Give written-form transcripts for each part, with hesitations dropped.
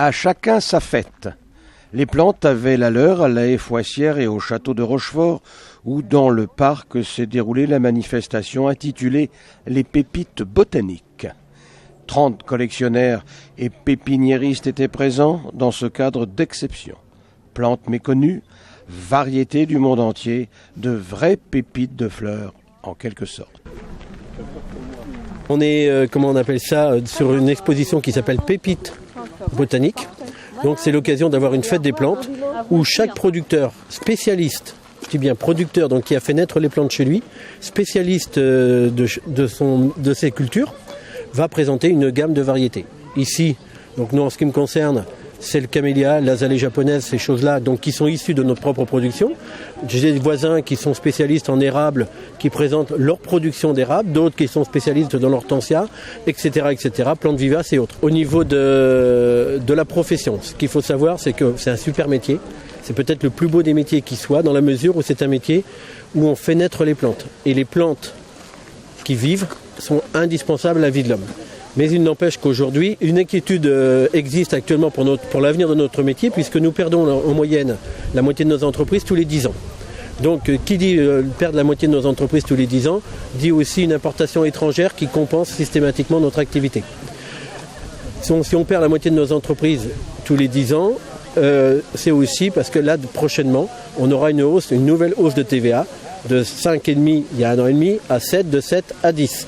À chacun sa fête. Les plantes avaient la leur à la haie Foissière et au château de Rochefort, où dans le parc s'est déroulée la manifestation intitulée « Les pépites botaniques ». 30 collectionneurs et pépiniéristes étaient présents dans ce cadre d'exception. Plantes méconnues, variétés du monde entier, de vraies pépites de fleurs, en quelque sorte. On est, sur une exposition qui s'appelle Pépites botaniques. Donc c'est l'occasion d'avoir une fête des plantes où chaque producteur spécialiste, je dis bien producteur, donc qui a fait naître les plantes chez lui, spécialiste de ses cultures, va présenter une gamme de variétés. Ici, donc nous en ce qui me concerne, c'est le camélia, l'azalée japonaise, ces choses-là, donc qui sont issues de notre propre production. J'ai des voisins qui sont spécialistes en érable, qui présentent leur production d'érable, d'autres qui sont spécialistes dans l'hortensia, etc., plantes vivaces et autres. Au niveau de la profession, ce qu'il faut savoir, c'est que c'est un super métier. C'est peut-être le plus beau des métiers qui soit, dans la mesure où c'est un métier où on fait naître les plantes. Et les plantes qui vivent sont indispensables à la vie de l'homme. Mais il n'empêche qu'aujourd'hui, une inquiétude existe actuellement pour l'avenir de notre métier, puisque nous perdons en moyenne la moitié de nos entreprises tous les 10 ans. Donc, qui dit perdre la moitié de nos entreprises tous les 10 ans, dit aussi une importation étrangère qui compense systématiquement notre activité. Si on perd la moitié de nos entreprises tous les 10 ans, c'est aussi parce que là, prochainement, on aura une nouvelle hausse de TVA de 5,5 il y a 1 an et demi à 7, de 7 à 10.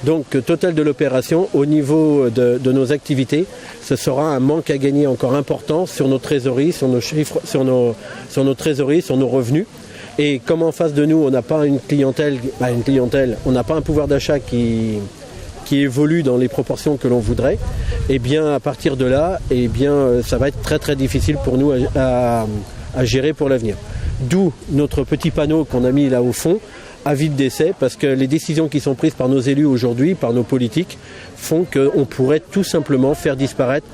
Donc, total de l'opération, au niveau de nos activités, ce sera un manque à gagner encore important sur nos trésoreries, sur nos chiffres, sur nos trésoreries, sur nos revenus. Et comme en face de nous, on n'a pas on n'a pas un pouvoir d'achat qui évolue dans les proportions que l'on voudrait, et bien à partir de là, ça va être très très difficile pour nous à gérer pour l'avenir. D'où notre petit panneau qu'on a mis là au fond, avis de décès, parce que les décisions qui sont prises par nos élus aujourd'hui, par nos politiques, font qu'on pourrait tout simplement faire disparaître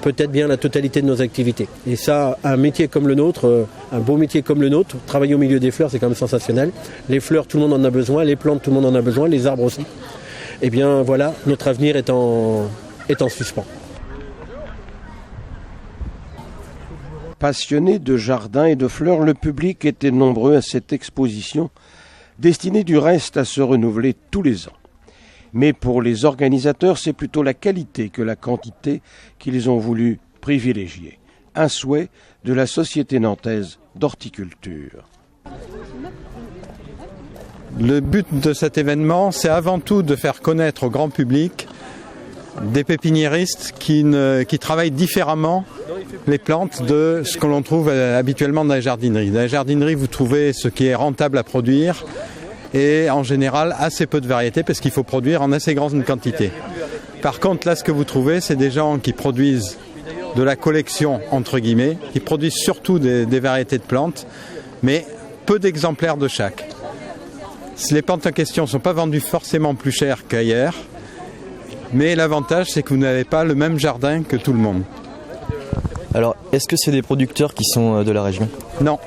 peut-être bien la totalité de nos activités. Et ça, un métier comme le nôtre, un beau métier comme le nôtre, travailler au milieu des fleurs, c'est quand même sensationnel. Les fleurs, tout le monde en a besoin, les plantes, tout le monde en a besoin, les arbres aussi. Eh bien voilà, notre avenir est en suspens. Passionné de jardins et de fleurs, le public était nombreux à cette exposition, destinée du reste à se renouveler tous les ans. Mais pour les organisateurs, c'est plutôt la qualité que la quantité qu'ils ont voulu privilégier. Un souhait de la Société nantaise d'horticulture. Le but de cet événement, c'est avant tout de faire connaître au grand public des pépiniéristes qui travaillent différemment les plantes de ce que l'on trouve habituellement dans les jardineries. Dans les jardineries, vous trouvez ce qui est rentable à produire et en général assez peu de variétés parce qu'il faut produire en assez grande quantité. Par contre, là, ce que vous trouvez, c'est des gens qui produisent de la collection, entre guillemets, qui produisent surtout des variétés de plantes, mais peu d'exemplaires de chaque. Les plantes en question ne sont pas vendues forcément plus cher qu'ailleurs, mais l'avantage, c'est que vous n'avez pas le même jardin que tout le monde. Alors, est-ce que c'est des producteurs qui sont de la région ? Non.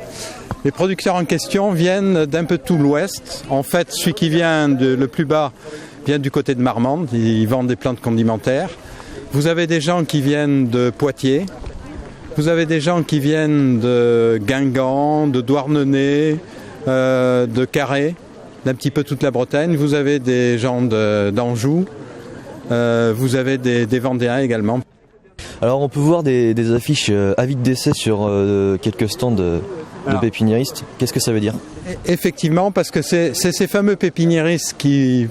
Les producteurs en question viennent d'un peu tout l'ouest. En fait, celui qui vient le plus bas vient du côté de Marmande. Ils vendent des plantes condimentaires. Vous avez des gens qui viennent de Poitiers. Vous avez des gens qui viennent de Guingamp, de Douarnenez, de Carhaix, d'un petit peu toute la Bretagne. Vous avez des gens d'Anjou. Vous avez des Vendéens également. Alors on peut voir des affiches avis de décès sur quelques stands de pépiniéristes. Qu'est-ce que ça veut dire ? Effectivement, parce que c'est ces fameux pépiniéristes qui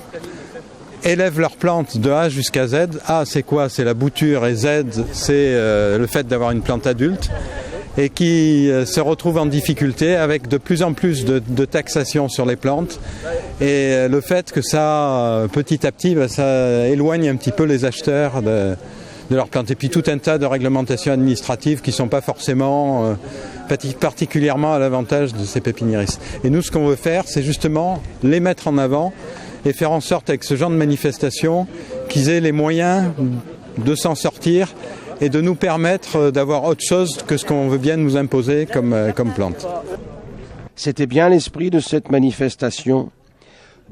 élèvent leurs plantes de A jusqu'à Z. A, c'est quoi ? C'est la bouture, et Z, c'est le fait d'avoir une plante adulte, et qui se retrouvent en difficulté avec de plus en plus de taxation sur les plantes, et le fait que ça, petit à petit, ça éloigne un petit peu les acheteurs de leurs plantes. Et puis tout un tas de réglementations administratives qui ne sont pas forcément particulièrement à l'avantage de ces pépiniéristes. Et nous, ce qu'on veut faire, c'est justement les mettre en avant et faire en sorte, avec ce genre de manifestation, qu'ils aient les moyens de s'en sortir et de nous permettre d'avoir autre chose que ce qu'on veut bien nous imposer comme plante. C'était bien l'esprit de cette manifestation,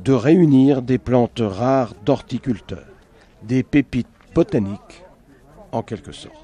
de réunir des plantes rares d'horticulteurs, des pépites botaniques, en quelque sorte.